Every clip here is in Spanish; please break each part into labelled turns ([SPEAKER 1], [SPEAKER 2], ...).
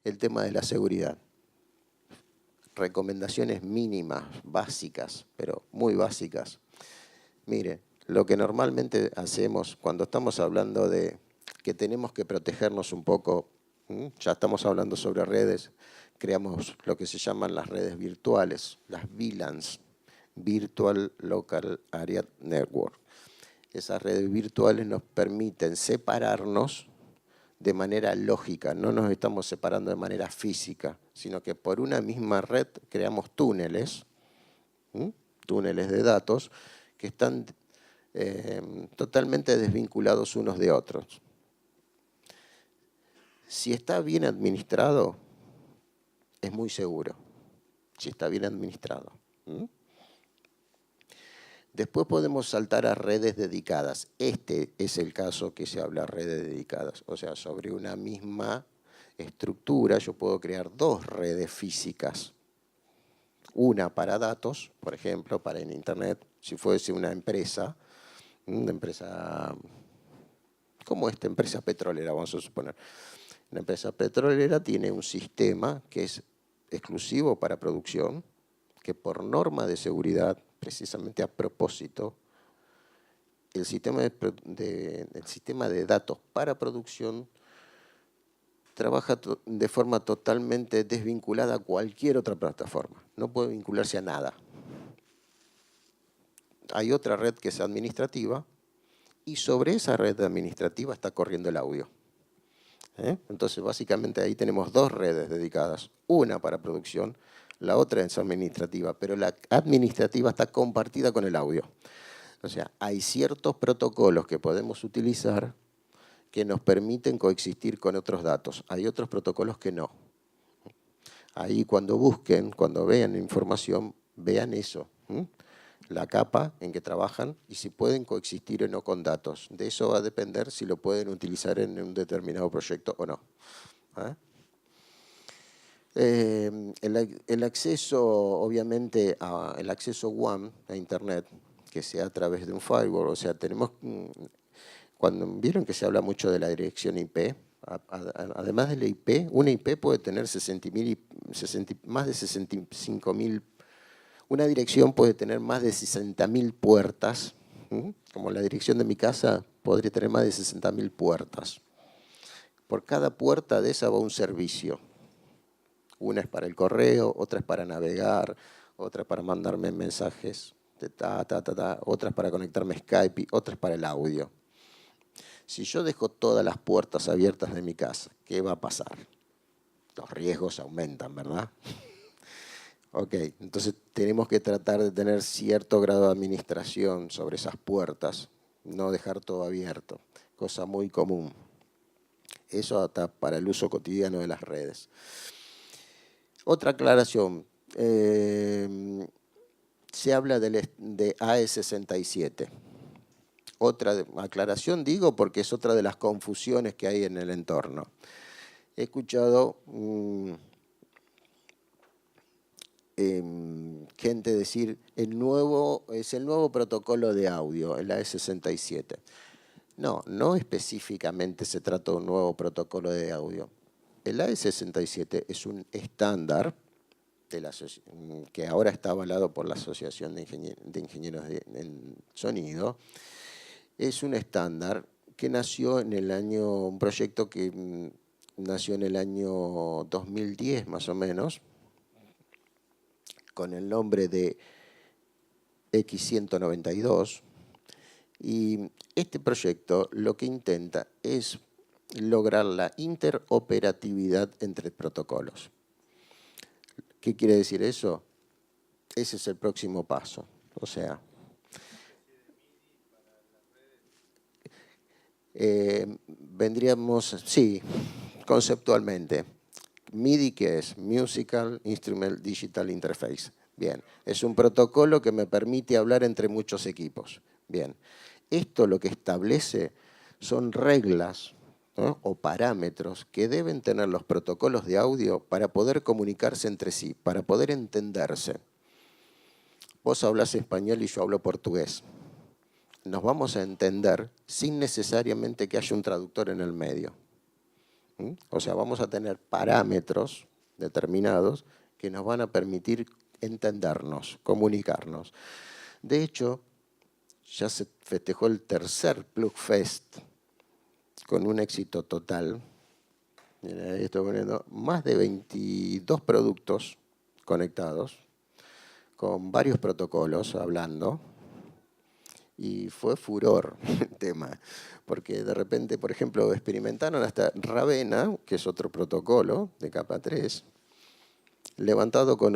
[SPEAKER 1] el tema de la seguridad. Recomendaciones mínimas, básicas, pero muy básicas. Mire, lo que normalmente hacemos cuando estamos hablando de que tenemos que protegernos un poco, ya estamos hablando sobre redes, creamos lo que se llaman las redes virtuales, las VLANs, Virtual Local Area Network. Esas redes virtuales nos permiten separarnos de manera lógica, no nos estamos separando de manera física, sino que por una misma red creamos túneles, túneles de datos que están totalmente desvinculados unos de otros. Si está bien administrado, es muy seguro, si está bien administrado. Después podemos saltar a redes dedicadas. Este es el caso que se habla de redes dedicadas. O sea, sobre una misma estructura yo puedo crear dos redes físicas. Una para datos, por ejemplo, para en Internet, si fuese una empresa como esta empresa petrolera, vamos a suponer. Una empresa petrolera tiene un sistema que es exclusivo para producción, que por norma de seguridad, precisamente a propósito, el sistema de datos para producción trabaja de forma totalmente desvinculada a cualquier otra plataforma. No puede vincularse a nada. Hay otra red que es administrativa y sobre esa red administrativa está corriendo el audio. Entonces, básicamente ahí tenemos dos redes dedicadas. Una para producción, la otra es administrativa, pero la administrativa está compartida con el audio. O sea, hay ciertos protocolos que podemos utilizar que nos permiten coexistir con otros datos. Hay otros protocolos que no. Ahí cuando busquen, cuando vean información, vean eso. La capa en que trabajan y si pueden coexistir o no con datos. De eso va a depender si lo pueden utilizar en un determinado proyecto o no. El acceso, obviamente, el acceso WAN a Internet, que sea a través de un firewall, o sea, tenemos, cuando vieron que se habla mucho de la dirección IP, además de la IP, una IP puede tener más de 65.000. Una dirección puede tener más de 60.000 puertas, como la dirección de mi casa podría tener más de 60.000 puertas. Por cada puerta de esa va un servicio. Una es para el correo, otra es para navegar, otra para mandarme mensajes, otra es para conectarme a Skype, otra es para el audio. Si yo dejo todas las puertas abiertas de mi casa, ¿qué va a pasar? Los riesgos aumentan, ¿verdad? Ok, entonces tenemos que tratar de tener cierto grado de administración sobre esas puertas, no dejar todo abierto, cosa muy común. Eso hasta para el uso cotidiano de las redes. Otra aclaración, se habla de AE67. Otra aclaración digo porque es otra de las confusiones que hay en el entorno. He escuchado gente decir es el nuevo protocolo de audio, el AE67. No, no específicamente se trata de un nuevo protocolo de audio. El AE67 es un estándar que ahora está avalado por la Asociación de Ingenieros en Sonido. Es un estándar que nació en un proyecto que nació en el año 2010 más o menos, con el nombre de X192. Y este proyecto lo que intenta es lograr la interoperatividad entre protocolos. ¿Qué quiere decir eso? Ese es el próximo paso. O sea, vendríamos, sí, conceptualmente. MIDI, ¿qué es? Musical Instrument Digital Interface. Bien, es un protocolo que me permite hablar entre muchos equipos. Bien, esto lo que establece son reglas, ¿no?, o parámetros que deben tener los protocolos de audio para poder comunicarse entre sí, para poder entenderse. Vos hablas español y yo hablo portugués. Nos vamos a entender sin necesariamente que haya un traductor en el medio. O sea, vamos a tener parámetros determinados que nos van a permitir entendernos, comunicarnos. De hecho, ya se festejó el tercer Plugfest con un éxito total. Mira, ahí estoy poniendo más de 22 productos conectados, con varios protocolos hablando, y fue furor el tema, porque de repente, por ejemplo, experimentaron hasta Ravenna, que es otro protocolo de capa 3, levantado con,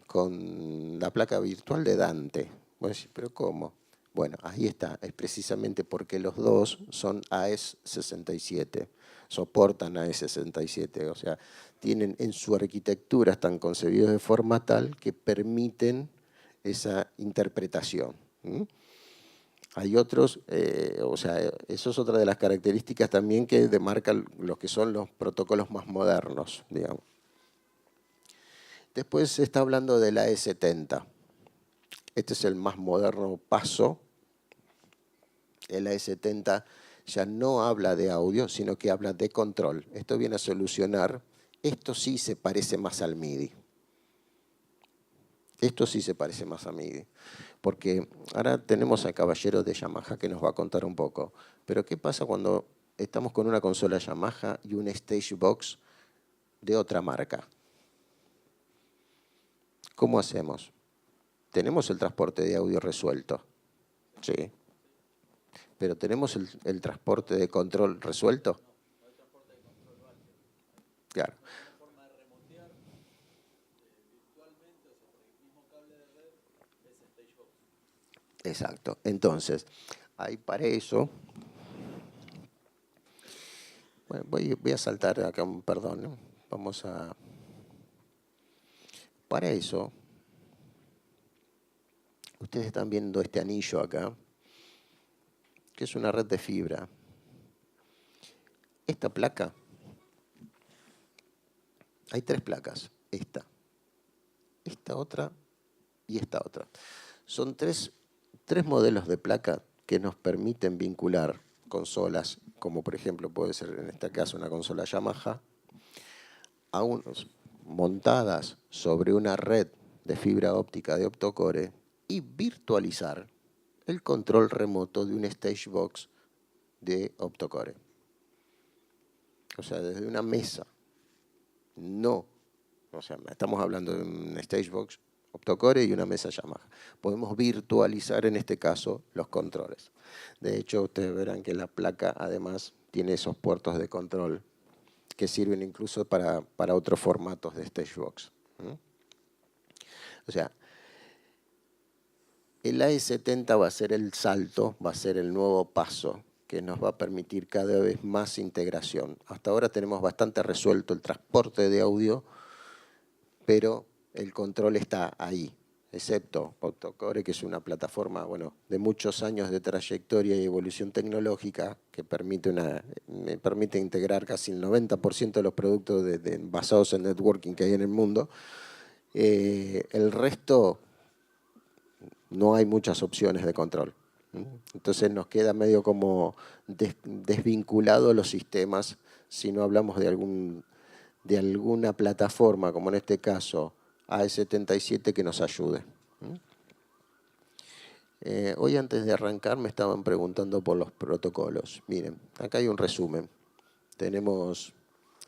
[SPEAKER 1] con la placa virtual de Dante. Vos decís, ¿pero cómo? Bueno, ahí está, es precisamente porque los dos son AES-67, soportan AES-67, o sea, tienen en su arquitectura, están concebidos de forma tal que permiten esa interpretación. Hay otros, o sea, eso es otra de las características también que demarcan los que son los protocolos más modernos, digamos. Después se está hablando del AE70. Este es el más moderno paso. El AE70 ya no habla de audio, sino que habla de control. Esto viene a solucionar, esto sí se parece más al MIDI. Esto sí se parece más a MIDI. Porque ahora tenemos al caballero de Yamaha que nos va a contar un poco. Pero ¿qué pasa cuando estamos con una consola Yamaha y un Stage Box de otra marca? ¿Cómo hacemos? ¿Tenemos el transporte de audio resuelto? Sí. ¿Pero tenemos el transporte de control resuelto? Claro. Exacto. Entonces, ahí para eso, bueno, voy a saltar acá, perdón, ¿no? Vamos a... Para eso, ustedes están viendo este anillo acá, que es una red de fibra. Esta placa, hay 3 placas, esta otra y esta otra. Son tres modelos de placa que nos permiten vincular consolas, como por ejemplo puede ser en este caso una consola Yamaha, montadas sobre una red de fibra óptica de Optocore y virtualizar el control remoto de un Stage Box de Optocore. O sea, desde una mesa. No. O sea, estamos hablando de un Stage Box Optocore y una mesa Yamaha. Podemos virtualizar en este caso los controles. De hecho, ustedes verán que la placa además tiene esos puertos de control que sirven incluso para otros formatos de Stage Box. O sea, el AE70 va a ser el salto, va a ser el nuevo paso que nos va a permitir cada vez más integración. Hasta ahora tenemos bastante resuelto el transporte de audio, pero el control está ahí, excepto Optocore, que es una plataforma de muchos años de trayectoria y evolución tecnológica que me permite integrar casi el 90% de los productos basados en networking que hay en el mundo. El resto no hay muchas opciones de control. Entonces nos queda medio como desvinculado los sistemas si no hablamos de alguna plataforma, como en este caso AE77, que nos ayude. Hoy antes de arrancar me estaban preguntando por los protocolos. Miren, acá hay un resumen. Tenemos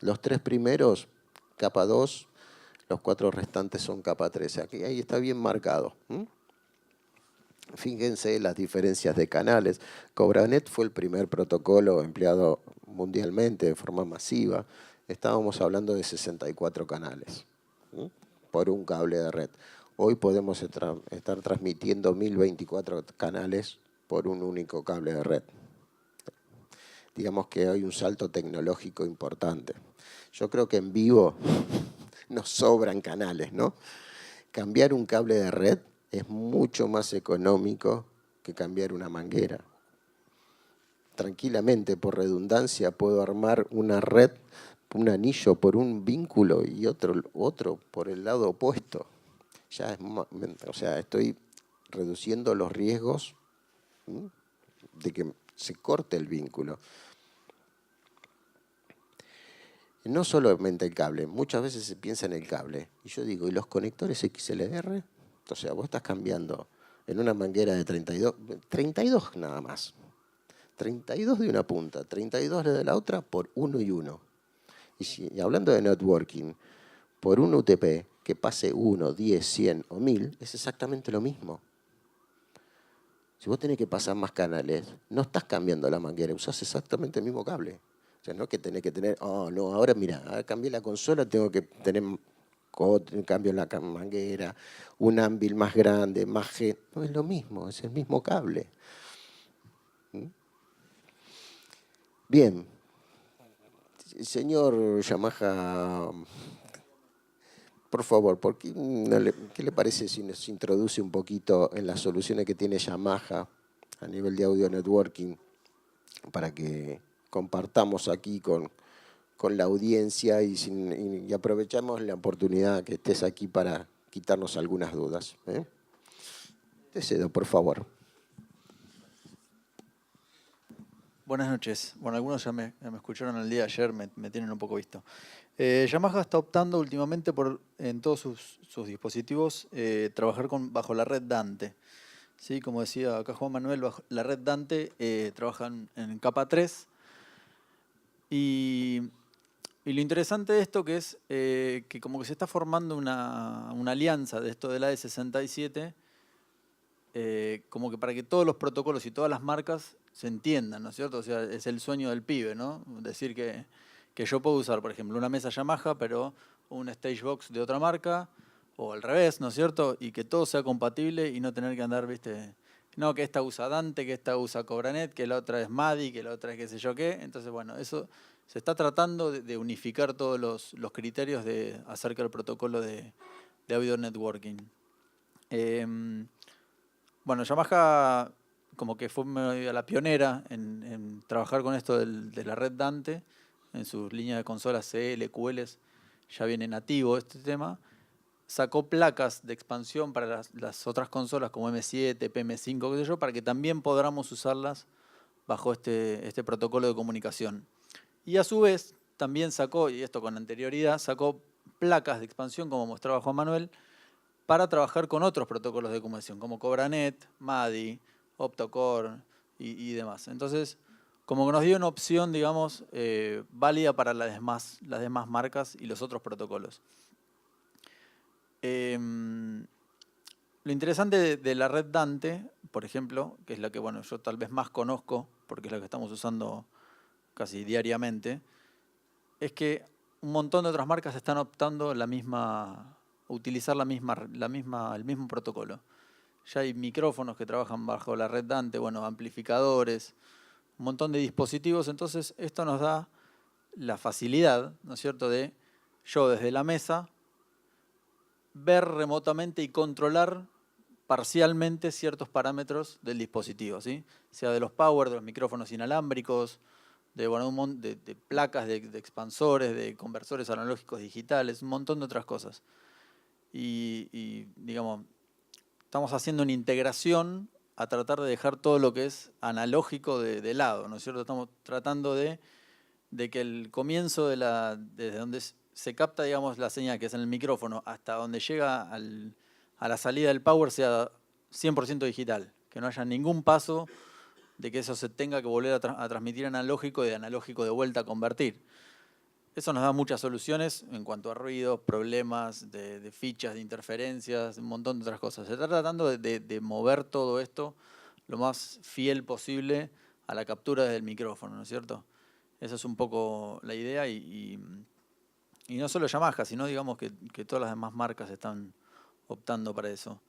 [SPEAKER 1] los 3 primeros, capa 2, los 4 restantes son capa 3. Aquí, ahí está bien marcado. Fíjense las diferencias de canales. CobraNet fue el primer protocolo empleado mundialmente de forma masiva. Estábamos hablando de 64 canales por un cable de red. Hoy podemos estar transmitiendo 1024 canales por un único cable de red. Digamos que hay un salto tecnológico importante. Yo creo que en vivo nos sobran canales, ¿no? Cambiar un cable de red es mucho más económico que cambiar una manguera. Tranquilamente, por redundancia, puedo armar una red, un anillo por un vínculo y otro por el lado opuesto. Ya o sea, estoy reduciendo los riesgos de que se corte el vínculo. No solamente el cable, muchas veces se piensa en el cable. Y yo digo, ¿y los conectores XLR? O sea, vos estás cambiando en una manguera de 32 nada más. 32 de una punta, 32 de la otra por uno y uno. Y hablando de networking, por un UTP que pase 1, 10, 100 o 1000, es exactamente lo mismo. Si vos tenés que pasar más canales, no estás cambiando la manguera, usás exactamente el mismo cable. O sea, no es que tenés que tener, oh, no, ahora mira, ahora cambié la consola, tengo que tener cambio en la manguera, un ámbil más grande, más G. No es lo mismo, es el mismo cable. ¿Mm? Bien. Señor Yamaha, por favor, ¿qué le parece si nos introduce un poquito en las soluciones que tiene Yamaha a nivel de audio networking para que compartamos aquí con la audiencia y aprovechamos la oportunidad que estés aquí para quitarnos algunas dudas? Te cedo, por favor.
[SPEAKER 2] Buenas noches. Bueno, algunos ya me escucharon el día de ayer, me tienen un poco visto. Yamaha está optando últimamente por, en todos sus dispositivos, trabajar bajo la red Dante. ¿Sí? Como decía acá Juan Manuel, la red Dante trabaja en capa 3. Y lo interesante de esto que es que como que se está formando una alianza de esto del AE67, como que para que todos los protocolos y todas las marcas se entiendan, ¿no es cierto? O sea, es el sueño del pibe, ¿no? Decir que yo puedo usar, por ejemplo, una mesa Yamaha, pero un Stagebox de otra marca, o al revés, ¿no es cierto? Y que todo sea compatible y no tener que andar, ¿viste? No, que esta usa Dante, que esta usa Cobranet, que la otra es Madi, que la otra es qué sé yo qué. Entonces, bueno, eso se está tratando de unificar todos los criterios acerca del protocolo de audio networking. Bueno, Yamaha como que fue medio la pionera en trabajar con esto de la red Dante. En sus líneas de consolas CL, QLs, ya viene nativo este tema. Sacó placas de expansión para las otras consolas como M7, PM5, qué sé yo, para que también podamos usarlas bajo este protocolo de comunicación. Y a su vez también sacó, y esto con anterioridad, sacó placas de expansión, como mostraba Juan Manuel, para trabajar con otros protocolos de comunicación, como Cobranet, Madi, Optocore y demás. Entonces, como que nos dio una opción, digamos, válida para las demás marcas y los otros protocolos. Lo interesante de la red Dante, por ejemplo, que es la que bueno, yo tal vez más conozco, porque es la que estamos usando casi diariamente, es que un montón de otras marcas están optando utilizar el mismo protocolo. Ya hay micrófonos que trabajan bajo la red Dante, bueno, amplificadores, un montón de dispositivos. Entonces, esto nos da la facilidad, ¿no es cierto?, de yo desde la mesa ver remotamente y controlar parcialmente ciertos parámetros del dispositivo, ¿sí? Sea de los power, de los micrófonos inalámbricos, de placas, de expansores, de conversores analógicos digitales, un montón de otras cosas. Y digamos, estamos haciendo una integración a tratar de dejar todo lo que es analógico de lado, ¿no es cierto? Estamos tratando de que el comienzo desde donde se capta, digamos, la señal que es en el micrófono hasta donde llega a la salida del power sea 100% digital, que no haya ningún paso de que eso se tenga que volver a transmitir analógico y de analógico de vuelta a convertir. Eso nos da muchas soluciones en cuanto a ruidos, problemas, de fichas, de interferencias, un montón de otras cosas. Se está tratando de mover todo esto lo más fiel posible a la captura del micrófono, ¿no es cierto? Esa es un poco la idea y no solo Yamaha, sino digamos que todas las demás marcas están optando para eso.